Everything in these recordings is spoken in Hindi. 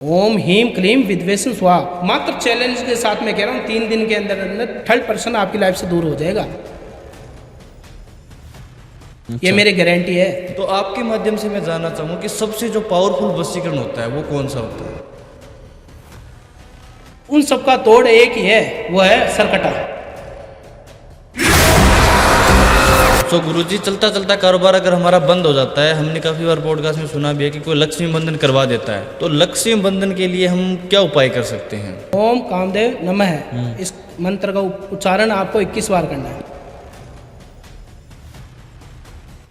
ओम हीम क्लीम विद्वेषण स्वाहा। मात्र चैलेंज के साथ मैं कह रहा हूँ 3 दिन के अंदर अंदर 3rd आपकी लाइफ से दूर हो जाएगा। ये मेरी गारंटी है। तो आपके माध्यम से मैं जानना चाहूँगा कि सबसे जो पावरफुल वशीकरण होता है वो कौन सा होता है? उन सबका तोड़ एक ही है, वो है सरकटा। तो गुरुजी, चलता चलता कारोबार अगर हमारा बंद हो जाता है, हमने काफ़ी बार पॉडकास्ट में सुना भी है कि कोई लक्ष्मी बंधन करवा देता है, तो लक्ष्मी बंधन के लिए हम क्या उपाय कर सकते हैं? ओम कामदेव नमः है, इस मंत्र का उच्चारण आपको 21 बार करना है।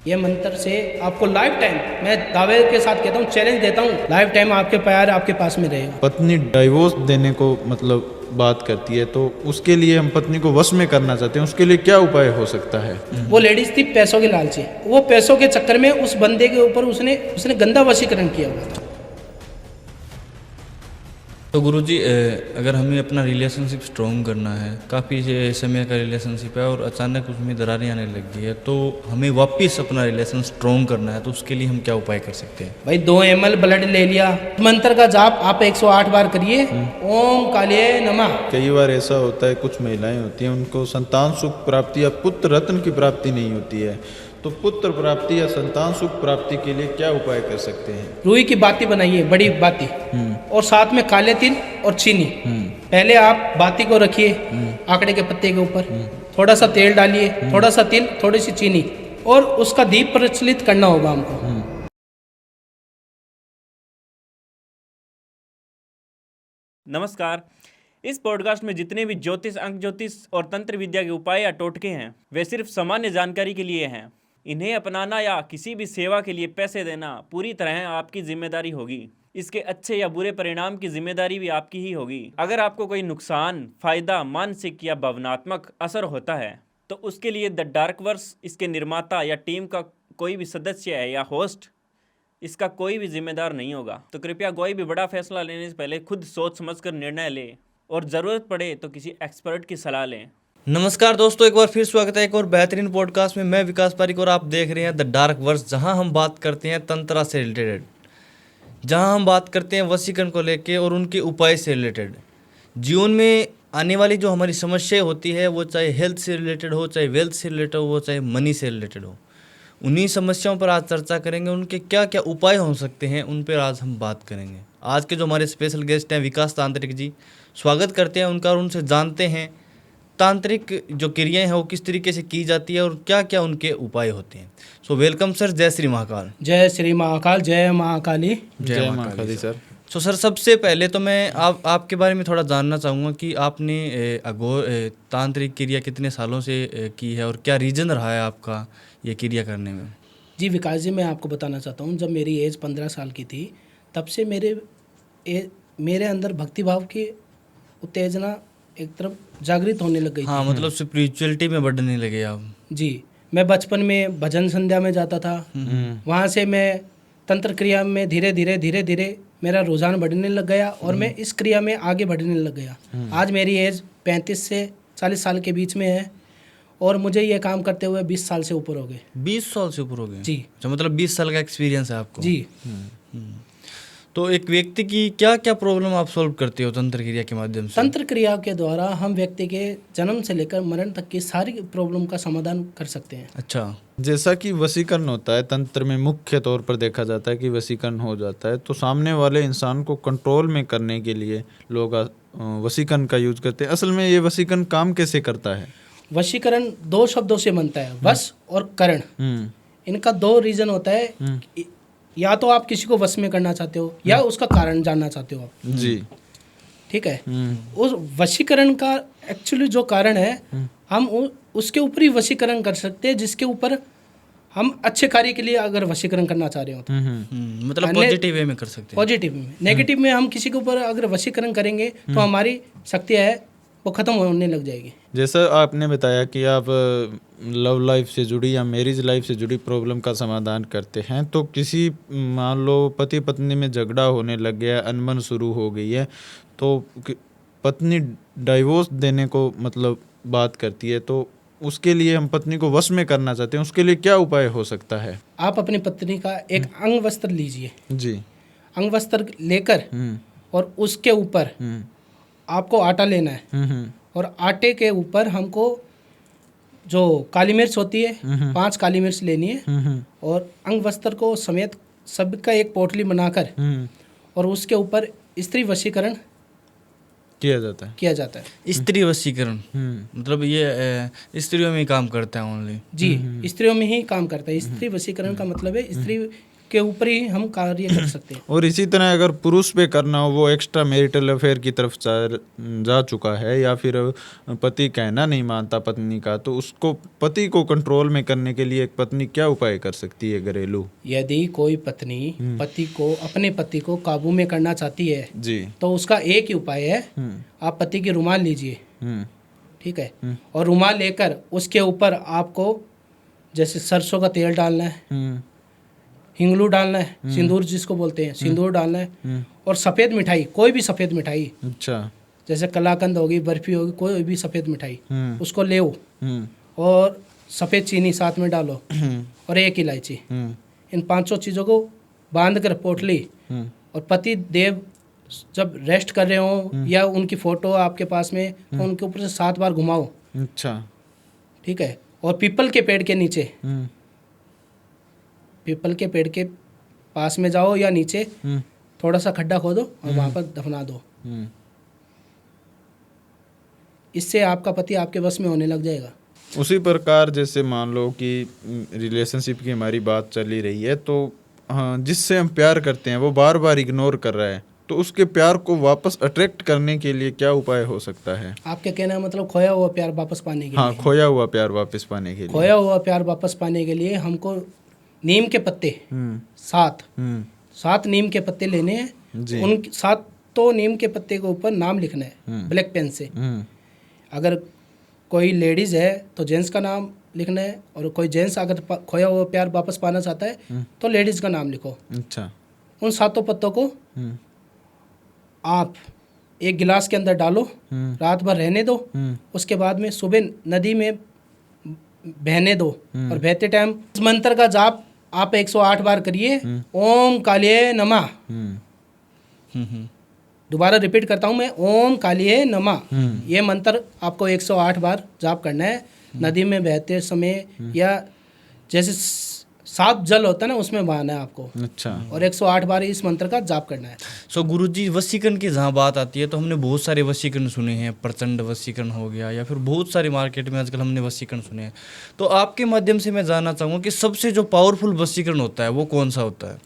ये मंत्र से आपको लाइफ टाइम, मैं दावे के साथ कहता हूँ, चैलेंज देता हूँ, लाइफ टाइम आपके प्यार आपके पास में रहेगा। पत्नी डाइवोर्स देने को मतलब बात करती है, तो उसके लिए हम पत्नी को वश में करना चाहते हैं, उसके लिए क्या उपाय हो सकता है? वो लेडीज थी पैसों की लालची, वो पैसों के चक्कर में उस बंदे के ऊपर उसने गंदा वशीकरण किया हुआ था। तो गुरुजी, अगर हमें अपना रिलेशनशिप स्ट्रॉन्ग करना है, काफ़ी समय का रिलेशनशिप है और अचानक उसमें दरारें आने लग गई है, तो हमें वापस अपना रिलेशन स्ट्रॉन्ग करना है, तो उसके लिए हम क्या उपाय कर सकते हैं? भाई 2 ml ब्लड ले लिया, मंत्र का जाप आप 108 बार करिए। ओम काले नमः। कई बार ऐसा होता है, कुछ महिलाएं होती हैं, उनको संतान सुख प्राप्ति या पुत्र रत्न की प्राप्ति नहीं होती है, तो पुत्र प्राप्ति या संतान सुख प्राप्ति के लिए क्या उपाय कर सकते हैं? रुई की बाती बनाइए, बड़ी बाती, और साथ में काले तिल और चीनी। पहले आप बाती को रखिए आंकड़े के पत्ते के ऊपर, थोड़ा सा तेल डालिए, थोड़ा सा तिल, थोड़ी सी चीनी, और उसका दीप प्रज्वलित करना होगा हमको। नमस्कार। इस पॉडकास्ट में जितने भी ज्योतिष, अंक ज्योतिष और तंत्र विद्या के उपाय या टोटके हैं, वे सिर्फ सामान्य जानकारी के लिए हैं। इन्हें अपनाना या किसी भी सेवा के लिए पैसे देना पूरी तरह आपकी जिम्मेदारी होगी। इसके अच्छे या बुरे परिणाम की जिम्मेदारी भी आपकी ही होगी। अगर आपको कोई नुकसान, फायदा, मानसिक या भावनात्मक असर होता है, तो उसके लिए द डार्क वर्स, इसके निर्माता या टीम का कोई भी सदस्य है या होस्ट, इसका कोई भी जिम्मेदार नहीं होगा। तो कृपया कोई भी बड़ा फैसला लेने से पहले खुद सोच समझकर निर्णय लें, और ज़रूरत पड़े तो किसी एक्सपर्ट की सलाह लें। नमस्कार दोस्तों, एक बार फिर स्वागत है एक और बेहतरीन पॉडकास्ट में। मैं विकास पारिक और आप देख रहे हैं द डार्क वर्स, जहां हम बात करते हैं तंत्रा से रिलेटेड, जहां हम बात करते हैं वशीकरण को लेके और उनके उपाय से रिलेटेड। जीवन में आने वाली जो हमारी समस्याएं होती है, वो चाहे हेल्थ से रिलेटेड हो, चाहे वेल्थ से रिलेटेड हो, चाहे मनी से रिलेटेड हो, उन्हीं समस्याओं पर आज चर्चा करेंगे। उनके क्या क्या उपाय हो सकते हैं, उन पर आज हम बात करेंगे। आज के जो हमारे स्पेशल गेस्ट हैं विकास तांत्रिक जी, स्वागत करते हैं उनका और उनसे जानते हैं तांत्रिक जो क्रियाएं हैं वो किस तरीके से की जाती है और क्या क्या उनके उपाय होते हैं। So welcome sir. जय श्री महाकाल। जय श्री महाकाल, जय महाकाली। जय महाकाली सर। सो सर, सबसे पहले तो मैं आपके बारे में थोड़ा जानना चाहूँगा कि आपने तांत्रिक क्रिया कितने सालों से की है और क्या रीजन रहा है आपका ये क्रिया करने में? जी विकास जी, मैं आपको बताना चाहता हूँ, जब मेरी एज 15 साल की थी, तब से मेरे अंदर भक्तिभाव की उत्तेजना एक तरफ जागृत होने लग गई। हाँ, मतलब स्पिरिचुअलिटी में बढ़ने लगे आप? जी। मैं बचपन में भजन संध्या में जाता था, वहाँ से मैं तंत्र क्रिया में धीरे धीरे मेरा रुझान बढ़ने लग गया और मैं इस क्रिया में आगे बढ़ने लग गया। आज मेरी एज 35 से 40 साल के बीच में है और मुझे ये काम करते हुए 20 साल से ऊपर हो गए। 20 साल से ऊपर हो गए? जी। तो मतलब 20 साल का एक्सपीरियंस है आपको? जी। तो एक व्यक्ति की क्या क्या प्रॉब्लम आप सॉल्व करते हो तंत्र क्रिया के माध्यम से? तंत्र क्रिया के द्वारा हम व्यक्ति के जन्म से लेकर मरण तक की सारी प्रॉब्लम का समाधान कर सकते हैं। अच्छा। जैसा कि वशीकरण होता है, तंत्र में मुख्य तौर पर देखा जाता है कि वशीकरण हो जाता है, तो सामने वाले इंसान को कंट्रोल में करने के लिए लोग वशीकरण का यूज करते हैं। असल में ये वशीकरण काम कैसे करता है? वशीकरण 2 शब्दों से बनता है, वश और करण। इनका 2 रीजन होता है, या तो आप किसी को वश में करना चाहते हो या उसका कारण जानना चाहते हो आप। जी। ठीक है। उस वशीकरण का एक्चुअली जो कारण है, हम उसके ऊपर ही वशीकरण कर सकते हैं, जिसके ऊपर हम अच्छे कार्य के लिए अगर वशीकरण करना चाह रहे हो तो। मतलब पॉजिटिव वे में कर सकते हैं? पॉजिटिव में। नेगेटिव में हम किसी के ऊपर अगर वशीकरण करेंगे तो हमारी शक्ति है वो खत्म होने लग जाएगी। जैसा आपने बताया कि आप लव लाइफ से जुड़ी या मैरिज लाइफ से जुड़ी प्रॉब्लम का समाधान करते हैं, तो किसी मान लो पति पत्नी में झगड़ा होने लग गया, अनबन शुरू हो गई है, तो पत्नी डाइवोर्स देने को मतलब बात करती है, तो उसके लिए हम पत्नी को वश में करना चाहते हैं, उसके लिए क्या उपाय हो सकता है? आप अपनी पत्नी का एक अंग वस्त्र लीजिए। जी। अंग वस्त्र लेकर और उसके ऊपर आपको आटा लेना है और आटे के ऊपर हमको जो काली मिर्च होती है 5 काली मिर्च लेनी है और अंग वस्त्र को समेत सबका एक पोटली बनाकर और उसके ऊपर स्त्री वशीकरण किया जाता है। स्त्री वशीकरण मतलब ये स्त्रियों में ही काम करता है ओनली? जी, स्त्रियों में ही काम करता है। स्त्री वशीकरण का मतलब है स्त्री के ऊपर ही हम कार्य कर सकते हैं। और इसी तरह अगर पुरुष पे करना हो, वो एक्स्ट्रा मैरिटल अफेयर की तरफ जा चुका है या फिर पति कहना नहीं मानता पत्नी का, तो उसको पति को कंट्रोल में करने के लिए एक पत्नी क्या उपाय कर सकती है घरेलू? यदि कोई पत्नी अपने पति को काबू में करना चाहती है जी, तो उसका एक ही उपाय है, आप पति की रुमाल लीजिए, ठीक है, और रुमाल लेकर उसके ऊपर आपको जैसे सरसों का तेल डालना है, हिंगलू डालना है, सिंदूर जिसको बोलते हैं सिंदूर डालना है, और सफ़ेद मिठाई, कोई भी सफ़ेद मिठाई, अच्छा, जैसे कलाकंद होगी, बर्फी होगी, कोई भी सफ़ेद मिठाई उसको ले और सफ़ेद चीनी साथ में डालो और एक इलायची, इन 500 चीज़ों को बांध कर पोटली, और पति देव जब रेस्ट कर रहे हो या उनकी फ़ोटो आपके पास में, तो उनके ऊपर से 7 बार घुमाओ, अच्छा, ठीक है, और पीपल के पेड़ के नीचे, पीपल के पेड़ के पास में जाओ या नीचे थोड़ा सा खड्डा खोदो और वहाँ पर दफना दो। इससे आपका पति आपके वश में होने लग जाएगा। उसी प्रकार जैसे मान लो कि रिलेशनशिप की हमारी बात चली रही है, तो हाँ, जिससे हम प्यार करते हैं वो बार बार इग्नोर कर रहा है, तो उसके प्यार को वापस अट्रैक्ट करने के लिए क्या उपाय हो सकता है? आपके कहना है मतलब खोया हुआ प्यार वापस पाने के हाँ, लिए? खोया हुआ प्यार वापस पाने के लिए, खोया हुआ प्यार वापस पाने के लिए हमको नीम के पत्ते 7 नीम के पत्ते लेने हैं। उन 7 नीम के पत्ते के ऊपर नाम लिखना है ब्लैक पेन से। अगर कोई लेडीज है तो जेंट्स का नाम लिखना है, और कोई जेंट्स अगर खोया हुआ प्यार वापस पाना चाहता है तो लेडीज का नाम लिखो। अच्छा, उन 7 पत्तों को आप एक गिलास के अंदर डालो, रात भर रहने दो, उसके बाद में सुबह नदी में बहने दो, और बहते टाइम इस मंत्र का जाप आप 108 बार करिए, ओम कालिये नमः। दोबारा रिपीट करता हूँ मैं, ओम कालिये नमः। ये मंत्र आपको 108 बार जाप करना है नदी में बहते समय, या जैसे साफ जल होता है ना उसमें बहाना है आपको। अच्छा, और 108 बार इस मंत्र का जाप करना है। सो गुरुजी, वशीकरण की जहाँ बात आती है तो हमने बहुत सारे वशीकरण सुने हैं, प्रचंड वशीकरण हो गया, या फिर बहुत सारे मार्केट में आजकल हमने वशीकरण सुने हैं। तो आपके माध्यम से मैं जानना चाहूँगा कि सबसे जो पावरफुल वशीकरण होता है वो कौन सा होता है?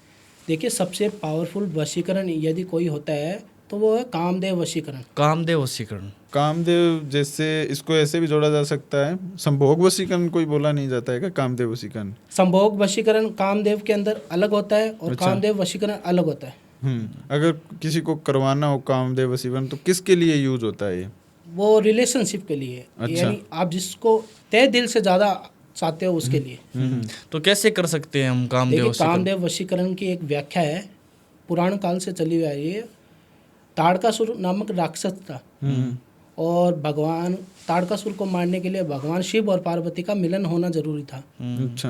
देखिए, सबसे पावरफुल वशीकरण यदि कोई होता है तो वो है कामदेव वशीकरण। कामदेव वशीकरण, कामदेव जैसे इसको ऐसे भी जोड़ा जा सकता है, संभोग वशीकरण कोई बोला नहीं जाता है क्या कामदेव वशीकरण? संभोग वशीकरण कामदेव के अंदर अलग होता है और अच्छा। कामदेव वशीकरण अलग होता है। अगर किसी को करवाना हो कामदेव वशीकरण तो किसके लिए यूज होता है ये? वो रिलेशनशिप के लिए, अच्छा। यानी आप जिसको तय दिल से ज़्यादा चाहते हो उसके लिए। तो कैसे कर सकते हैं हम कामदेव देखिए, वशीकरण? कामदेव वशीकरण की एक व्याख्या है, पुराण काल से चली हुई है। ये ताड़कासुर नामक राक्षस था, और भगवान ताड़कासुर को मारने के लिए भगवान शिव और पार्वती का मिलन होना जरूरी था। अच्छा,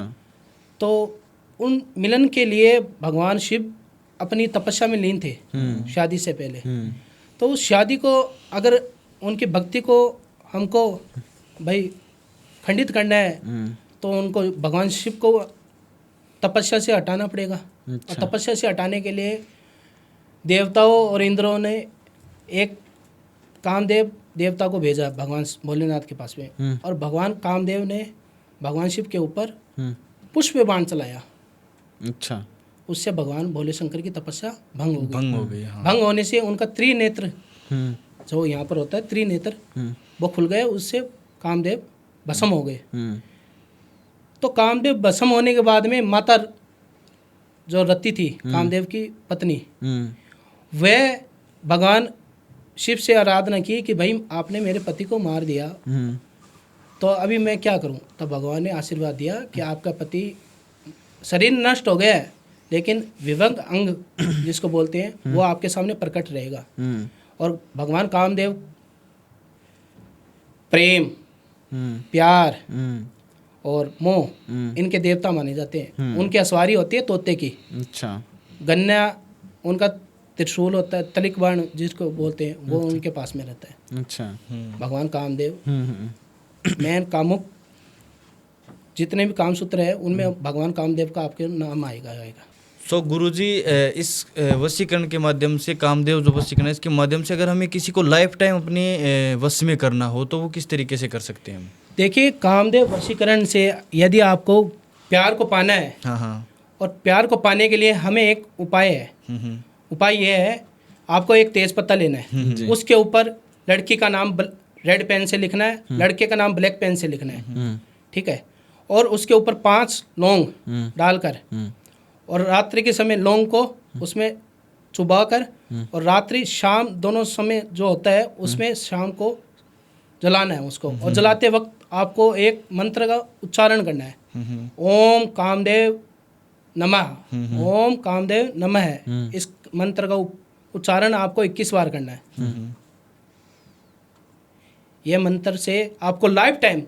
तो उन मिलन के लिए भगवान शिव अपनी तपस्या में लीन थे शादी से पहले। तो उस शादी को, अगर उनकी भक्ति को हमको भाई खंडित करना है तो उनको भगवान शिव को तपस्या से हटाना पड़ेगा। और तपस्या से हटाने के लिए देवताओं और इंद्रों ने एक कामदेव देवता को भेजा भगवान भोलेनाथ के पास में, और भगवान कामदेव ने भगवान शिव के ऊपर पुष्प बाण चलाया। अच्छा, उससे भगवान भोले शंकर की तपस्या भंग हो गई। हाँ। भंग होने से उनका त्रिनेत्र, जो यहाँ पर होता है त्रिनेत्र, वो खुल गए। उससे कामदेव भस्म हो गए। तो कामदेव भस्म होने के बाद में माता जो रति थी कामदेव की पत्नी, वह भगवान शिव से आराधना की कि भाई आपने मेरे पति को मार दिया, तो अभी मैं क्या करूं? तो भगवान ने आशीर्वाद दिया कि आपका पति शरीर नष्ट हो गया है, लेकिन विभंग अंग जिसको बोलते हैं वो आपके सामने प्रकट रहेगा। और भगवान कामदेव प्रेम, प्यार और मोह इनके देवता माने जाते हैं। उनकी असवारी होती है तोते की। अच्छा, गन्ना उनका त्रिशूल होता है, तलिक बाण जिसको बोलते हैं, वो उनके पास में रहता है। अच्छा। भगवान कामदेव मेन कामुक जितने भी काम सूत्र है उनमें भगवान कामदेव का आपके नाम आएगा। सो गुरुजी, इस वशीकरण के माध्यम से, कामदेव जो वशीकरण है इसके माध्यम से अगर हमें किसी को लाइफ टाइम अपने वश में करना हो तो वो किस तरीके से कर सकते हैं हम? देखिए, कामदेव वशीकरण से यदि आपको प्यार को पाना है, हाँ हाँ। और प्यार को पाने के लिए हमें एक उपाय है। उपाय ये है, आपको एक तेज पत्ता लेना है, उसके ऊपर लड़की का नाम रेड पेन से लिखना है, लड़के का नाम ब्लैक पेन से लिखना है, ठीक है। और उसके ऊपर 5 लौंग डालकर और रात्रि के समय लौंग को उसमें चुबा कर और रात्रि शाम दोनों समय जो होता है उसमें शाम को जलाना है उसको। और जलाते वक्त आपको एक मंत्र का उच्चारण करना है, ओम कामदेव नमः, ओम कामदेव नमः। इस मंत्र का उच्चारण आपको 21 बार करना है। यह मंत्र से आपको लाइफ टाइम,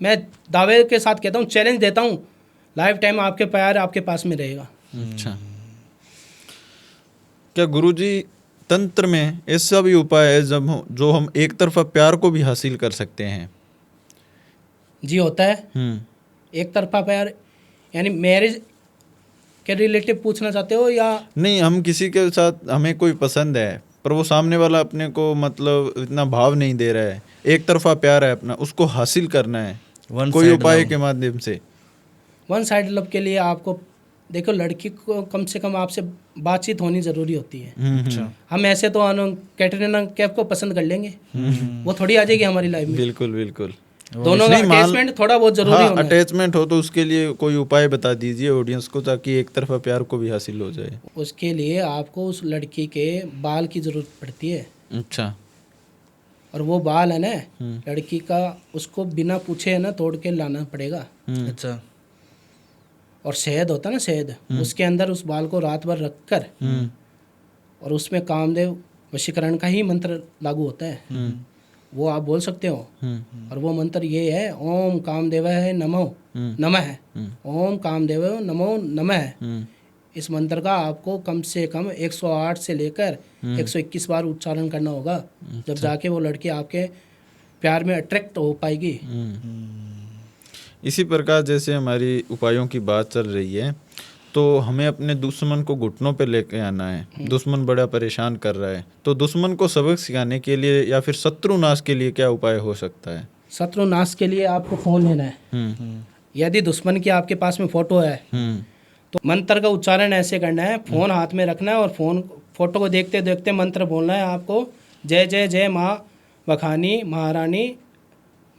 मैं दावे के साथ कहता हूँ, चैलेंज देता हूँ, लाइफ टाइम आपके प्यार आपके पास में रहेगा। अच्छा, क्या गुरुजी तंत्र में ऐसा भी उपाय है जो हम एक तरफा प्यार को भी हासिल कर सकते हैं? जी होता है। एक तरफा प्यार यानी मैरिज के रिलेटिव पूछना चाहते हो या? नहीं, हम किसी के साथ, हमें कोई पसंद है पर वो सामने वाला अपने को मतलब इतना भाव नहीं दे रहा है, एक तरफा प्यार है अपना, उसको हासिल करना है कोई उपाय के माध्यम से। वन साइड लव के लिए आपको देखो, लड़की को कम से कम आपसे बातचीत होनी जरूरी होती है। अच्छा। हम ऐसे तो कैटरीना कैफ को पसंद कर लेंगे, वो थोड़ी आ जाएगी हमारी लाइफ में। बिल्कुल बिल्कुल। दोनों का अटैचमेंट थोड़ा बहुत जरूरी होना है। अटैचमेंट हो तो उसके लिए कोई उपाय बता दीजिए ऑडियंस को, ताकि एक तरफा प्यार को भी हासिल हो जाए। उसके लिए आपको उस लड़की के बाल की जरूरत पड़ती है। अच्छा। और वो बाल है ना लड़की का, उसको बिना पूछे है ना तोड़ के लाना पड़ेगा। अच्छा। और शहद होता है ना, शहद, उसके अंदर उस बाल को रात भर रखकर और उसमें कामदेव वशीकरण का ही मंत्र लागू होता है, वो आप बोल सकते हो। और वो मंत्र ये है, ओम कामदेवाय नमो नमः, ओम कामदेवाय नमो नमः। इस मंत्र का आपको कम से कम 108 से लेकर 121 बार उच्चारण करना होगा, जब जाके वो लड़की आपके प्यार में अट्रैक्ट हो पाएगी। इसी प्रकार जैसे हमारी उपायों की बात चल रही है, तो हमें अपने दुश्मन को घुटनों पे लेके आना है। दुश्मन बड़ा परेशान कर रहा है, तो दुश्मन को सबक सिखाने के लिए या फिर शत्रु नाश के लिए क्या उपाय हो सकता है? शत्रु नाश के लिए आपको फ़ोन लेना है। यदि दुश्मन की आपके पास में फ़ोटो है तो मंत्र का उच्चारण ऐसे करना है, फ़ोन हाथ में रखना है और फोटो को देखते देखते मंत्र बोलना है आपको, जय जय जय माँ बखानी महारानी,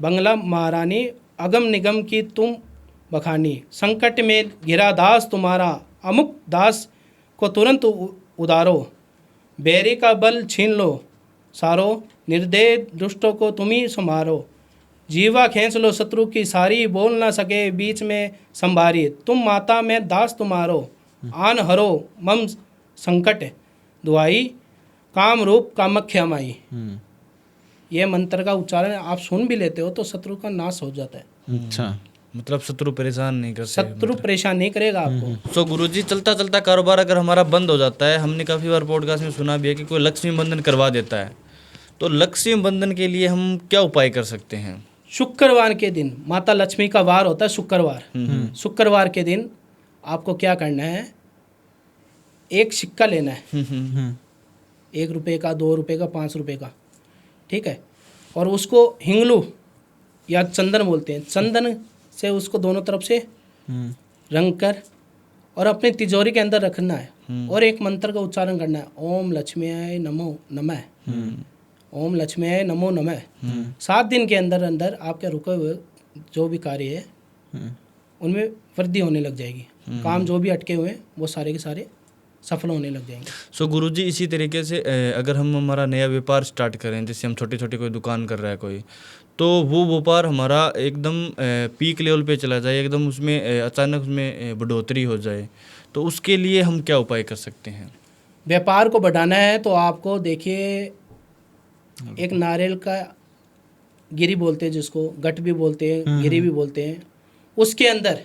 बंगला महारानी, अगम निगम की तुम बखानी, संकट में घिरा दास तुम्हारा, अमुक दास को तुरंत उदारो, बैरी का बल छीन लो सारो, निर्दय दुष्टों को तुम ही संभारो, जीवा खींच लो शत्रु की सारी, बोल ना सके बीच में संभारी, तुम माता में दास तुम्हारो, आन हरो मम संकट दुआई, काम रूप कामख्या माई। ये मंत्र का उच्चारण आप सुन भी लेते हो तो शत्रु का नाश हो जाता है। अच्छा, मतलब शत्रु परेशान नहीं कर सकते, शत्रु परेशान नहीं करेगा आपको। सो गुरुजी, चलता चलता कारोबार अगर हमारा बंद हो जाता है, हमने काफ़ी बार पॉडकास्ट में सुना भी है कि कोई लक्ष्मी बंधन करवा देता है, तो लक्ष्मी बंधन के लिए हम क्या उपाय कर सकते हैं? शुक्रवार के दिन माता लक्ष्मी का वार होता है, शुक्रवार। शुक्रवार के दिन आपको क्या करना है, एक सिक्का लेना है, 1 रुपये का, 2 रुपये का, 5 रुपये का, ठीक है। और उसको हिंगलू या चंदन बोलते हैं, चंदन से उसको दोनों तरफ से रंग कर और अपनी तिजोरी के अंदर रखना है और एक मंत्र का उच्चारण करना है, ओम लक्ष्मीयाय नमो नमः, ओम लक्ष्मीयाय नमो नमः। 7 दिन के अंदर अंदर आपके रुके हुए जो भी कार्य है उनमें वृद्धि होने लग जाएगी। काम जो भी अटके हुए हैं वो सारे के सारे सफल होने लग जाएंगे। सो गुरुजी, इसी तरीके से अगर हम हमारा नया व्यापार स्टार्ट करें, जैसे हम छोटी छोटी कोई दुकान कर रहा है कोई, तो वो व्यापार हमारा एकदम पीक लेवल पे चला जाए, एकदम उसमें अचानक उसमें बढ़ोतरी हो जाए, तो उसके लिए हम क्या उपाय कर सकते हैं? व्यापार को बढ़ाना है तो आपको देखिए, एक नारियल का गिरी बोलते हैं, जिसको गट भी बोलते हैं, गिरी भी बोलते हैं, उसके अंदर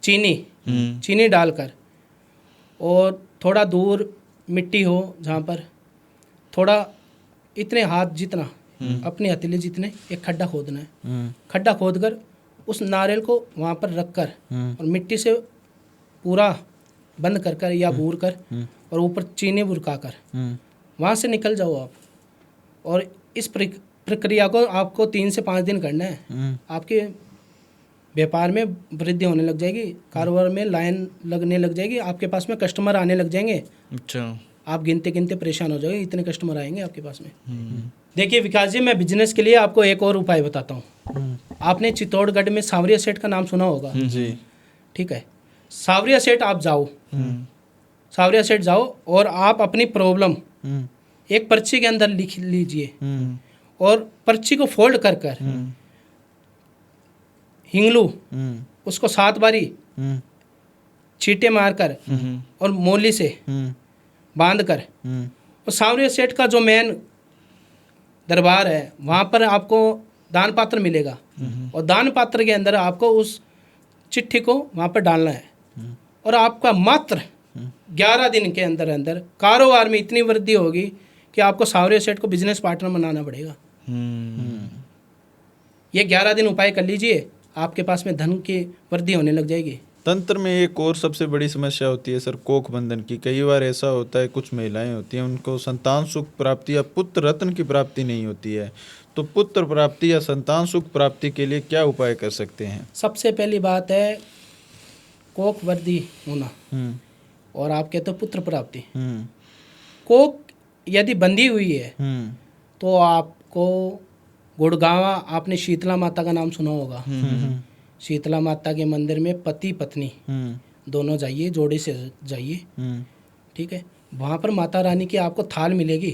चीनी डालकर और थोड़ा दूर मिट्टी हो जहाँ पर थोड़ा इतने हाथ जितना अपने हथेली जितने एक खड्डा खोदना है। खड्डा खोदकर उस नारियल को वहाँ पर रख कर और मिट्टी से पूरा बंद कर कर या बूर कर और ऊपर चीनी बुरका कर वहाँ से निकल जाओ आप। और इस प्रक्रिया को आपको 3 से 5 दिन करना है। आपके व्यापार में वृद्धि होने लग जाएगी, कारोबार में लाइन लगने लग जाएगी, आपके पास में कस्टमर आने लग जाएंगे। अच्छा। आप गिनते गिनते परेशान हो जाओगे, इतने कस्टमर आएंगे आपके पास में। देखिए विकास जी, मैं बिजनेस के लिए आपको एक और उपाय बताता हूँ। आपने चित्तौड़गढ़ में सांवरिया सेठ का नाम सुना होगा जी। ठीक है, सांवरिया सेठ आप जाओ, सांवरिया सेठ जाओ और आप अपनी प्रॉब्लम एक पर्ची के अंदर लिख लीजिए और पर्ची को फोल्ड कर कर हिंगलू उसको 7 बारी छींटे मारकर और मोली से बांध कर और सांवरिया सेठ का जो मेन दरबार है वहाँ पर आपको दान पात्र मिलेगा और दान पात्र के अंदर आपको उस चिट्ठी को वहाँ पर डालना है और आपका मात्र 11 दिन के अंदर अंदर कारोबार में इतनी वृद्धि होगी कि आपको सांवरिया सेठ को बिजनेस पार्टनर बनाना पड़ेगा। ये 11 दिन उपाय कर लीजिए, आपके पास में धन की वृद्धि होने लग जाएगी। तंत्र में एक और सबसे बड़ी समस्या होती है सर कोख बंधन की। कई बार ऐसा होता है कुछ महिलाएं होती हैं उनको संतान सुख प्राप्ति या पुत्र रत्न की प्राप्ति नहीं होती है, तो पुत्र प्राप्ति या संतान सुख प्राप्ति के लिए क्या उपाय कर सकते हैं? सबसे पहली बात है कोख वृद्धि होना और आप कहते हो पुत्र प्राप्ति। कोख यदि बंधी हुई है तो आपको गुड़गांव, आपने शीतला माता का नाम सुना होगा। शीतला माता के मंदिर में पति पत्नी दोनों जाइए, जोड़े से जाइए, ठीक है। वहाँ पर माता रानी की आपको थाल मिलेगी,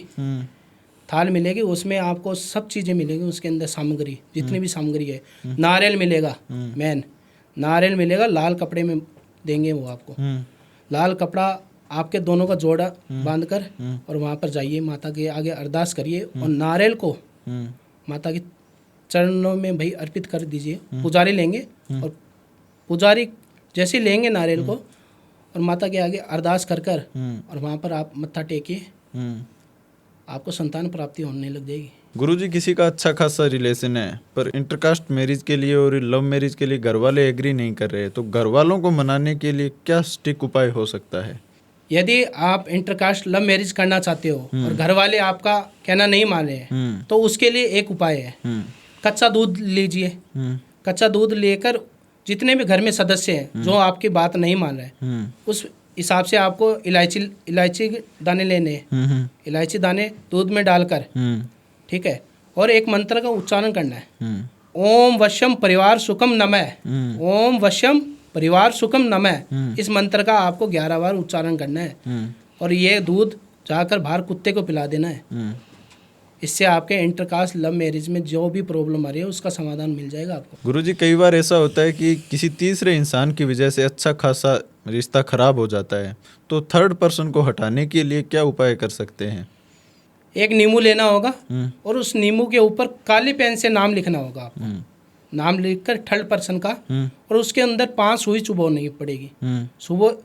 थाल मिलेगी, उसमें आपको सब चीज़ें मिलेगी। उसके अंदर सामग्री जितनी भी सामग्री है, नारियल मिलेगा, मेन नारियल मिलेगा, लाल कपड़े में देंगे वो आपको। लाल कपड़ा आपके दोनों का जोड़ा बांध कर और वहाँ पर जाइए, माता के आगे अरदास करिए और नारियल को माता के चरणों में भाई अर्पित कर दीजिए। पुजारी लेंगे और पुजारी जैसे लेंगे नारियल को और माता के आगे अरदास कर कर और वहाँ पर आप मत्था टेकिए, आपको संतान प्राप्ति होने लग जाएगी। गुरुजी, किसी का अच्छा खासा रिलेशन है पर इंटरकास्ट मैरिज के लिए और लव मैरिज के लिए घर वाले एग्री नहीं कर रहे, तो घर वालों को मनाने के लिए क्या स्टिक उपाय हो सकता है? यदि आप इंटरकास्ट लव मैरिज करना चाहते हो और घर वाले आपका कहना नहीं मान रहे हैं तो उसके लिए एक उपाय है, कच्चा दूध लीजिए। कच्चा दूध लेकर जितने भी घर में सदस्य हैं जो आपकी बात नहीं मान रहे उस हिसाब से आपको इलायची दाने लेने हैं। इलायची दाने दूध में डालकर, ठीक है, और एक मंत्र का उच्चारण करना है, ओम वश्यम परिवार सुखम नमः, ओम वश्यम परिवार सुखम नमः। इस मंत्र का आपको 11 बार उच्चारण करना है और ये दूध जाकर बाहर कुत्ते को पिला देना है। इससे आपके इंटरकास्ट लव मैरिज में जो भी प्रॉब्लम आ रही है उसका समाधान मिल जाएगा आपको। गुरुजी, कई बार ऐसा होता है कि किसी तीसरे इंसान की वजह से अच्छा खासा रिश्ता खराब हो जाता है, तो थर्ड पर्सन को हटाने के लिए क्या उपाय कर सकते हैं? एक नींबू लेना होगा और उस नींबू के ऊपर काली पेन से नाम लिखना होगा आपको। नाम लिखकर थर्ड पर्सन का और उसके अंदर 5 सुई चुभोनी पड़ेगी।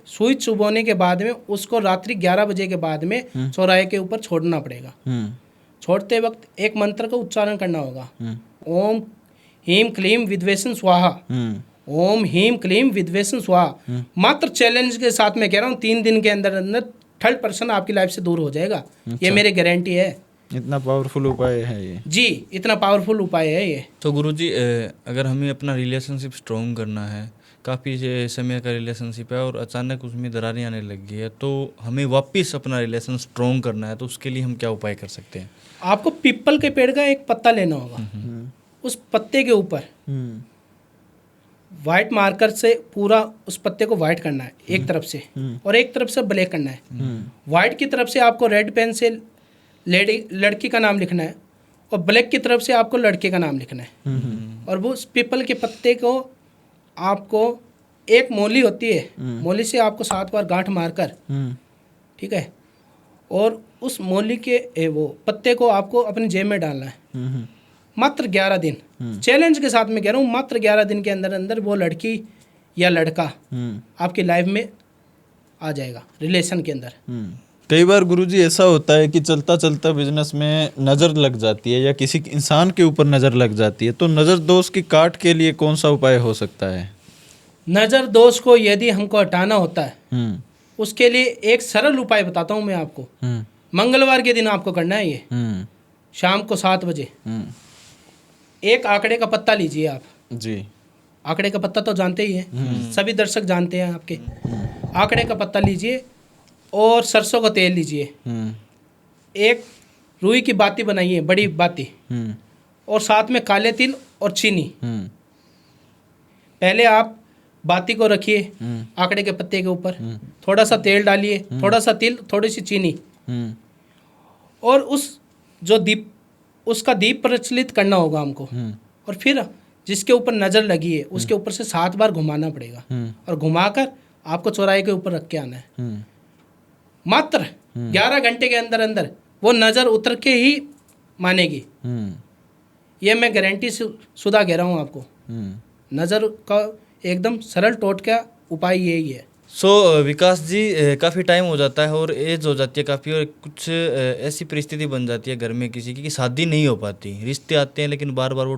सुई चुभोने के बाद में उसको रात्रि 11 बजे के बाद में चौराहे के ऊपर छोड़ना पड़ेगा। छोड़ते वक्त एक मंत्र का उच्चारण करना होगा, ओम हीम क्लीम विद्वेषण स्वाहा, ओम हीम क्लीम विद्वेषण स्वाहा। मात्र चैलेंज के साथ मैं कह रहा हूँ 3 दिन के अंदर अंदर थर्ड पर्सन आपकी लाइफ से दूर हो जाएगा। ये मेरी गारंटी है। इतना पावरफुल उपाय है ये? जी, इतना पावरफुल उपाय है ये। तो गुरुजी, अगर हमें अपना रिलेशनशिप स्ट्रॉन्ग करना है, काफ़ी समय का रिलेशनशिप है और अचानक उसमें दरारें आने लग गई है, तो हमें वापस अपना रिलेशन स्ट्रॉन्ग करना है, तो उसके लिए हम क्या उपाय कर सकते हैं? आपको पीपल के पेड़ का एक पत्ता लेना होगा, उस पत्ते के ऊपर वाइट मार्कर से पूरा उस पत्ते को वाइट करना है एक तरफ से और एक तरफ से ब्लैक करना है। वाइट की तरफ से आपको रेड पेन से लड़की का नाम लिखना है और ब्लैक की तरफ से आपको लड़के का नाम लिखना है। और वो उस पीपल के पत्ते को आपको, एक मोली होती है, मोली से आपको 7 बार गांठ मारकर, ठीक है, और उस मोली के वो पत्ते को आपको अपनी जेब में डालना है। मात्र 11 दिन, चैलेंज के साथ मैं कह रहा हूँ, मात्र 11 दिन के अंदर अंदर वो लड़की या लड़का आपकी लाइफ में आ जाएगा रिलेशन के अंदर। कई बार गुरुजी ऐसा होता है कि चलता चलता बिजनेस में नज़र लग जाती है या किसी इंसान के ऊपर नज़र लग जाती है, तो नज़र दोष की काट के लिए कौन सा उपाय हो सकता है? नज़र दोष को यदि हमको हटाना होता है, हम्म उसके लिए एक सरल उपाय बताता हूँ मैं आपको। हम्म मंगलवार के दिन आपको करना है ये, हम्म शाम को 7 बजे हम्म, एक आंकड़े का पत्ता लीजिए आप। जी। आंकड़े का पत्ता तो जानते ही हैं, सभी दर्शक जानते हैं आपके। आंकड़े का पत्ता लीजिए और सरसों का तेल लीजिए, एक रुई की बाती बनाइए, बड़ी बाती, और साथ में काले तिल और चीनी। पहले आप बाती को रखिए आंकड़े के पत्ते के ऊपर, थोड़ा सा तेल डालिए, थोड़ा सा तिल, थोड़ी सी चीनी, और उसका दीप प्रज्वलित करना होगा हमको। और फिर जिसके ऊपर नज़र लगी है उसके ऊपर से 7 बार घुमाना पड़ेगा, और घुमाकर आपको चौराहे के ऊपर रख के आना है। मात्र 11 घंटे के अंदर अंदर वो नज़र उतर के ही मानेगी। ये मैं गारंटी शुदा कह रहा हूँ आपको। नज़र का एकदम सरल टोटका उपाय यही है। सो विकास जी, काफ़ी टाइम हो जाता है और एज हो जाती है काफ़ी, और कुछ ऐसी परिस्थिति बन जाती है घर में किसी की कि शादी नहीं हो पाती, रिश्ते आते हैं लेकिन बार बार वो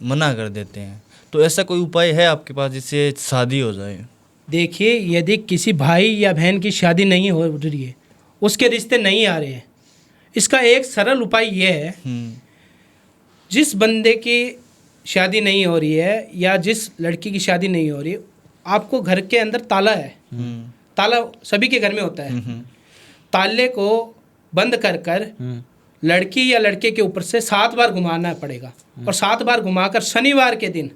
मना कर देते हैं, तो ऐसा कोई उपाय है आपके पास जिससे शादी हो जाए? देखिए, यदि किसी भाई या बहन की शादी नहीं हो रही है, उसके रिश्ते नहीं आ रहे हैं, इसका एक सरल उपाय यह है, जिस बंदे की शादी नहीं हो रही है या जिस लड़की की शादी नहीं हो रही है, आपको घर के अंदर ताला है, ताला सभी के घर में होता है, ताले को बंद कर कर लड़की या लड़के के ऊपर से 7 बार घुमाना पड़ेगा, और 7 बार घुमाकर शनिवार के दिन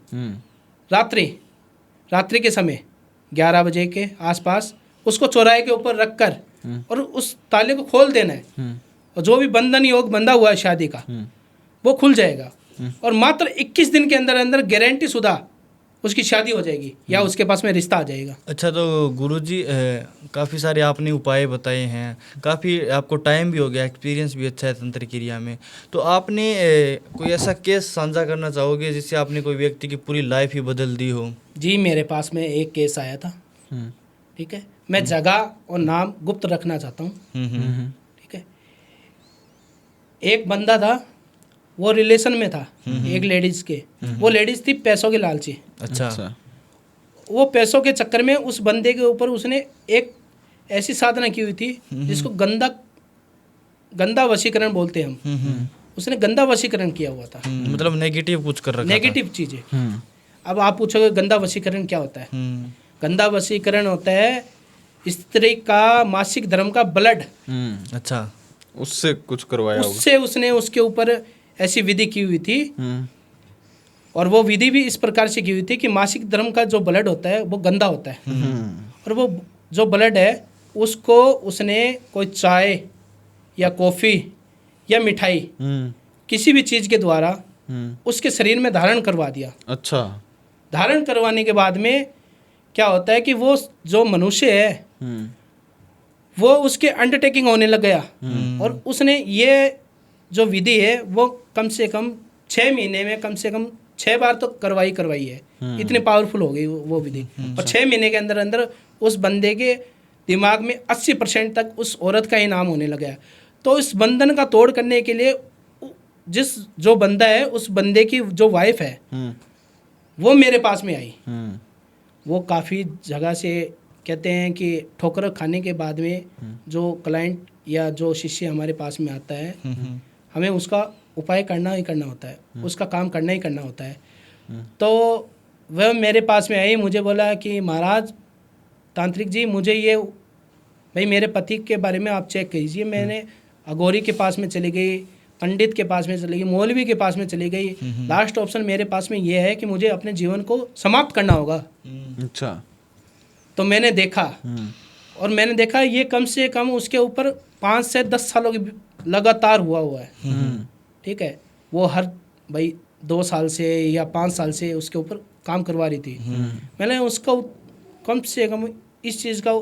रात्रि के समय 11 बजे के आसपास उसको चौराहे के ऊपर रख कर और उस ताले को खोल देना है, और जो भी बंधन योग बंधा हुआ है शादी का वो खुल जाएगा, और मात्र 21 दिन के अंदर अंदर गारंटी शुदा उसकी शादी हो जाएगी या उसके पास में रिश्ता आ जाएगा। अच्छा, तो गुरुजी काफ़ी सारे आपने उपाय बताए हैं, काफ़ी आपको टाइम भी हो गया, एक्सपीरियंस भी अच्छा है तंत्र क्रिया में, तो आपने कोई ऐसा केस साझा करना चाहोगे जिससे आपने कोई व्यक्ति की पूरी लाइफ ही बदल दी हो? जी, मेरे पास में एक केस आया था। ठीक है, मैं जगह और नाम गुप्त रखना चाहता हूँ। ठीक है, एक बंदा था, वो रिलेशन में था एक लेडीज के। वो लेडीज थी पैसों की लालची। अच्छा। वो पैसों के चक्कर में उस बंदे के ऊपर उसने एक ऐसी साधना की हुई थी जिसको गंदा वशीकरण बोलते हैं हम। उसने गंदा वशीकरण किया हुआ था, मतलब नेगेटिव कुछ कर रखा था। नेगेटिव चीजें। अब आप पूछोगे गंदा वशीकरण क्या होता है? गंदा वशीकरण होता है स्त्री का मासिक धर्म का ब्लड। अच्छा, उससे कुछ करवाया होगा। उससे उसने उसके ऊपर ऐसी विधि की हुई थी, और वो विधि भी इस प्रकार से की हुई थी कि मासिक धर्म का जो ब्लड होता है वो गंदा होता है, और वो जो ब्लड है उसको उसने कोई चाय या कॉफ़ी या मिठाई किसी भी चीज़ के द्वारा उसके शरीर में धारण करवा दिया। अच्छा। धारण करवाने के बाद में क्या होता है कि वो जो मनुष्य है वो उसके अंडरटेकिंग होने लग गया, और उसने ये जो विधि है वो कम से कम 6 महीने में कम से कम 6 बार तो करवाई है। इतनी पावरफुल हो गई वो विधि। और 6 महीने के अंदर अंदर उस बंदे के दिमाग में 80% तक उस औरत का ही नाम होने लगा। तो इस बंधन का तोड़ करने के लिए जो बंदा है, उस बंदे की जो वाइफ है वो मेरे पास में आई। वो काफ़ी जगह से कहते हैं कि ठोकर खाने के बाद में जो क्लाइंट या जो शिष्य हमारे पास में आता है, हमें उसका उपाय करना ही करना होता है, उसका काम करना ही करना होता है। तो वह मेरे पास में आई, मुझे बोला कि महाराज तांत्रिक जी, मुझे ये भाई मेरे पति के बारे में आप चेक कीजिए। मैंने अघोरी के पास में चली गई, पंडित के पास में चली गई, मौलवी के पास में चली गई, लास्ट ऑप्शन मेरे पास में ये है कि मुझे अपने जीवन को समाप्त करना होगा। अच्छा। तो मैंने देखा, और मैंने देखा ये कम से कम उसके ऊपर 5 से 10 सालों की लगातार हुआ है। ठीक है, वो हर भाई 2 साल से या 5 साल से उसके ऊपर काम करवा रही थी। मैंने उसका कम से कम इस चीज़ का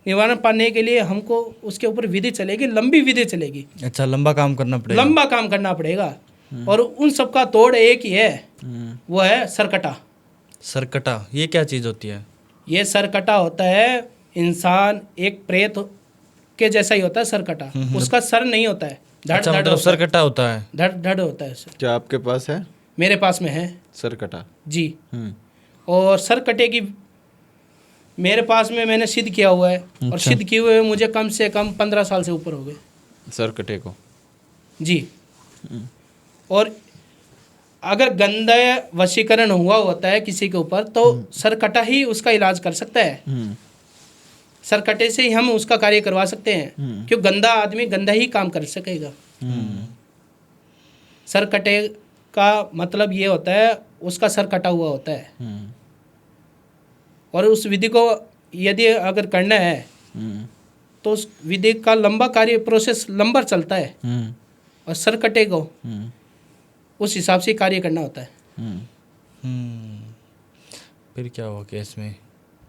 निवारण पाने के लिए हमको उसके ऊपर विधि चलेगी, लंबी विधि चलेगी। अच्छा, लंबा काम करना पड़ेगा। लंबा काम करना पड़ेगा, और उन सब का तोड़ एक ही है, वो है सरकटा। सरकटा, ये क्या चीज़ होती है? ये सरकटा होता है, इंसान एक प्रेत के जैसा ही होता है सर कटा, उसका सर नहीं होता है, धड़ अच्छा धड़ मतलब होता है, सरकटा होता है। धड़ धड़ होता है सर। क्या आपके पास है मेरे पास में है सरकटा? जी। और सर कटे की मेरे पास में मैंने सिद्ध किया हुआ है, और सिद्ध किए हुए मुझे कम से कम 15 साल से ऊपर हो गए सरकटे को जी। और अगर गंदा वशीकरण हुआ होता है किसी के ऊपर तो सरकटा ही उसका इलाज कर सकता है, सरकटे से ही हम उसका कार्य करवा सकते हैं, क्यों गंदा आदमी गंदा ही काम कर सकेगा। सरकटे का मतलब ये होता है उसका सर कटा हुआ होता है, और उस विधि को यदि अगर करना है तो उस विधि का लंबा कार्य प्रोसेस लंबा चलता है, और सर कटे को उस हिसाब से कार्य करना होता है। फिर क्या हुआ केस में?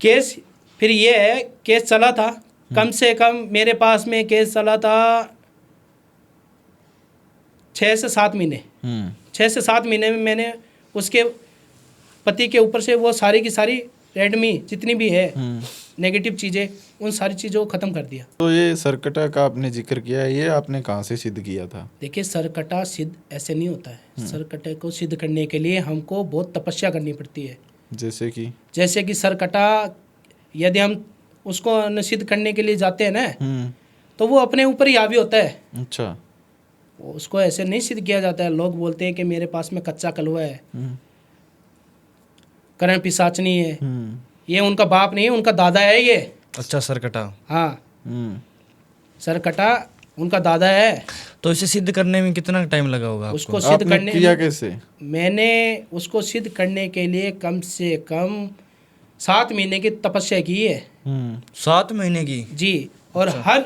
केस फिर ये है, केस चला था कम से कम मेरे पास में केस चला था 6 से 7 महीने। 6 से 7 महीने में मैंने उसके पति के ऊपर से वो सारी की सारी रेडमी जितनी भी है नेगेटिव चीज़ें, उन सारी चीज़ों को ख़त्म कर दिया। तो ये सरकटा का आपने जिक्र किया, ये आपने कहाँ से सिद्ध किया था? देखिए सरकटा सिद्ध ऐसे नहीं होता है, सरकटे को सिद्ध करने के लिए हमको बहुत तपस्या करनी पड़ती है। जैसे कि सरकटा यदि हम उसको सिद्ध करने के लिए जाते हैं ना तो वो अपने ऊपर ही हावी होता है। अच्छा, उसको ऐसे नहीं सिद्ध किया जाता है। लोग बोलते हैं कि मेरे पास में कच्चा कलवा है, करण पिशाचनी है, ये उनका बाप नहीं है, उनका दादा है ये। अच्छा सरकटा। हाँ सरकटा उनका दादा है। तो इसे सिद्ध करने में कितना टाइम लगा होगा आपको? उसको सिद्ध आपने करने किया कैसे? मैंने उसको सिद्ध करने के लिए कम से कम 7 महीने की तपस्या की है। 7 महीने की? जी। और हर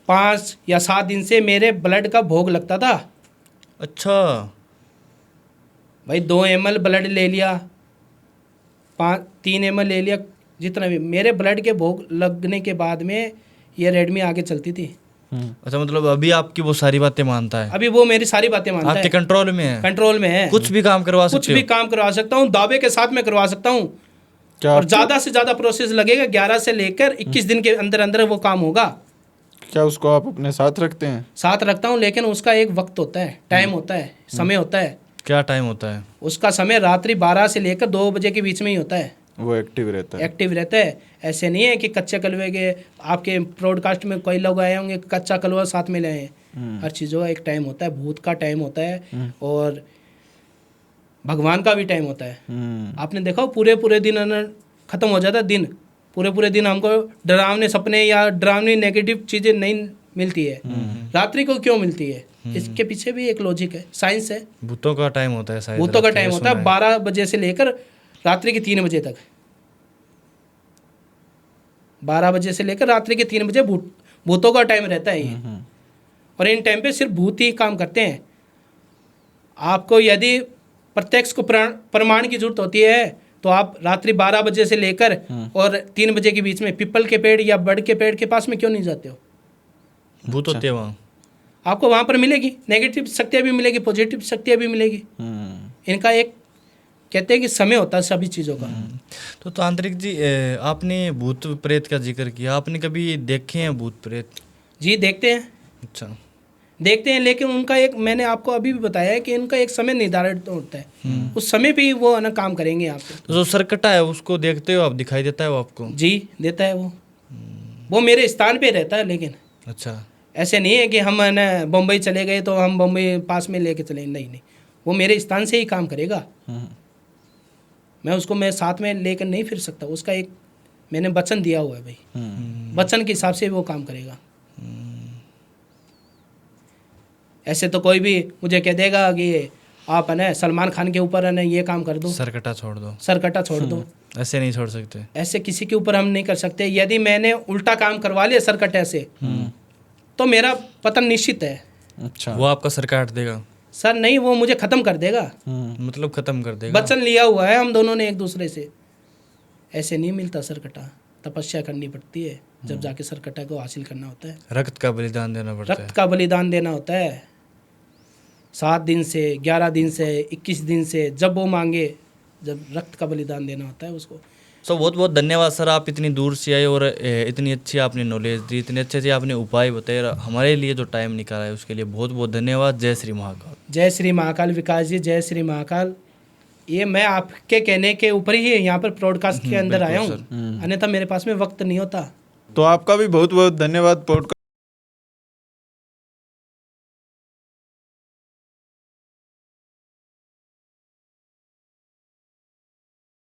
5 या 7 दिन से मेरे ब्लड का भोग लगता था। अच्छा भाई 2 ml ब्लड ले लिया, 3 ml ले लिया, जितना भी मेरे ब्लड के भोग लगने के बाद में ये रेडमी आगे चलती थी। अच्छा मतलब अभी आपकी वो सारी बातें मानता है? अभी वो मेरी सारी बातें मानता आपके है, कंट्रोल में है? कंट्रोल में है। कुछ भी काम करवा सकते हो? कुछ भी काम करवा सकता हूँ, दावे के साथ में करवा सकता हूँ। क्या और ज़्यादा से ज़्यादा प्रोसेस लगेगा, 11 से लेकर 21 दिन के अंदर अंदर वो काम होगा। क्या उसको आप अपने साथ रखते हैं? साथ रखता हूँ, लेकिन उसका एक वक्त होता है, टाइम होता है, समय होता है। क्या टाइम होता है? उसका समय रात्रि 12 से लेकर 2 बजे के बीच में ही होता है। वो एक्टिव रहता है? एक्टिव रहता है। ऐसे नहीं है कि कच्चे कलवे के आपके ब्रॉडकास्ट में कोई लोग आए होंगे कच्चा कलवा साथ में लाए हैं। हर चीज़ों का एक टाइम होता है, भूत का टाइम होता है और भगवान का भी टाइम होता है। आपने देखा पूरे पूरे दिन ख़त्म हो जाता है, दिन पूरे पूरे दिन हमको डरावने सपने या डरावनी नेगेटिव चीज़ें नहीं मिलती है, रात्रि को क्यों मिलती है? इसके पीछे भी एक लॉजिक है, साइंस है। भूतों का टाइम होता है शायद? भूतों का टाइम होता है 12 बजे से लेकर रात्रि के 3 बजे तक। 12 बजे से लेकर रात्रि के 3 बजे भूतों का टाइम रहता है ये। और इन टाइम पे सिर्फ भूत ही काम करते हैं। आपको यदि प्रत्यक्ष को प्रमाण की जरूरत होती है तो आप रात्रि 12 बजे से लेकर और 3 बजे के बीच में पीपल के पेड़ या बड़ के पेड़ के पास में क्यों नहीं जाते हो? भूत होते हैं वहाँ? आपको वहाँ पर मिलेगी, नेगेटिव शक्तियाँ भी मिलेगी, पॉजिटिव शक्तियाँ भी मिलेगी। इनका एक कहते हैं कि समय होता है सभी चीज़ों का। तो तांत्रिक जी आपने भूत प्रेत का जिक्र किया, आपने कभी देखे हैं भूत प्रेत? जी देखते हैं। अच्छा देखते हैं, लेकिन उनका एक मैंने आपको अभी भी बताया है कि उनका एक समय निर्धारित होता है, उस समय पे ही वो ना काम करेंगे आपको। तो जो सरकटा है उसको देखते हो आप, दिखाई देता है वो आपको? जी देता है वो मेरे स्थान पे रहता है। लेकिन अच्छा ऐसे नहीं है कि हम ना बम्बई चले गए तो हम बम्बई पास में लेके चले, नहीं, वो मेरे स्थान से ही काम करेगा। मैं उसको मैं साथ में लेकर नहीं फिर सकता। उसका एक मैंने वचन दिया हुआ है भाई, वचन के हिसाब से वो काम करेगा। ऐसे तो कोई भी मुझे कह देगा कि आप है ना सलमान खान के ऊपर है ना ये काम कर दो, सरकटा छोड़ दो, सरकटा छोड़ दो, ऐसे नहीं छोड़ सकते। ऐसे किसी के ऊपर हम नहीं कर सकते। यदि मैंने उल्टा काम करवा लिया सरकटे से तो मेरा पतन निश्चित है। अच्छा, वो आपका सर काट देगा? सर नहीं, वो मुझे ख़त्म कर देगा। मतलब ख़त्म कर देगा? वचन लिया हुआ है हम दोनों ने एक दूसरे से। ऐसे नहीं मिलता सरकटा, तपस्या करनी पड़ती है जब जाके सरकटा को हासिल करना होता है। रक्त का बलिदान देना पड़ता है? रक्त का बलिदान देना होता है। 7 दिन से, 11 दिन से, 21 दिन से, जब वो मांगे, जब रक्त का बलिदान देना होता है उसको। सो बहुत बहुत धन्यवाद सर, आप इतनी दूर से आए और इतनी अच्छी आपने नॉलेज दी, इतने अच्छे से आपने उपाय बताए, और हमारे लिए जो टाइम निकाला है उसके लिए बहुत बहुत धन्यवाद। जय श्री महाकाल। जय श्री महाकाल विकास जी, जय श्री महाकाल। ये मैं आपके कहने के ऊपर ही यहाँ पर ब्रॉडकास्ट के अंदर आया हूँ, अन्यथा मेरे पास में वक्त नहीं होता। तो आपका भी बहुत बहुत धन्यवाद पॉडकास्ट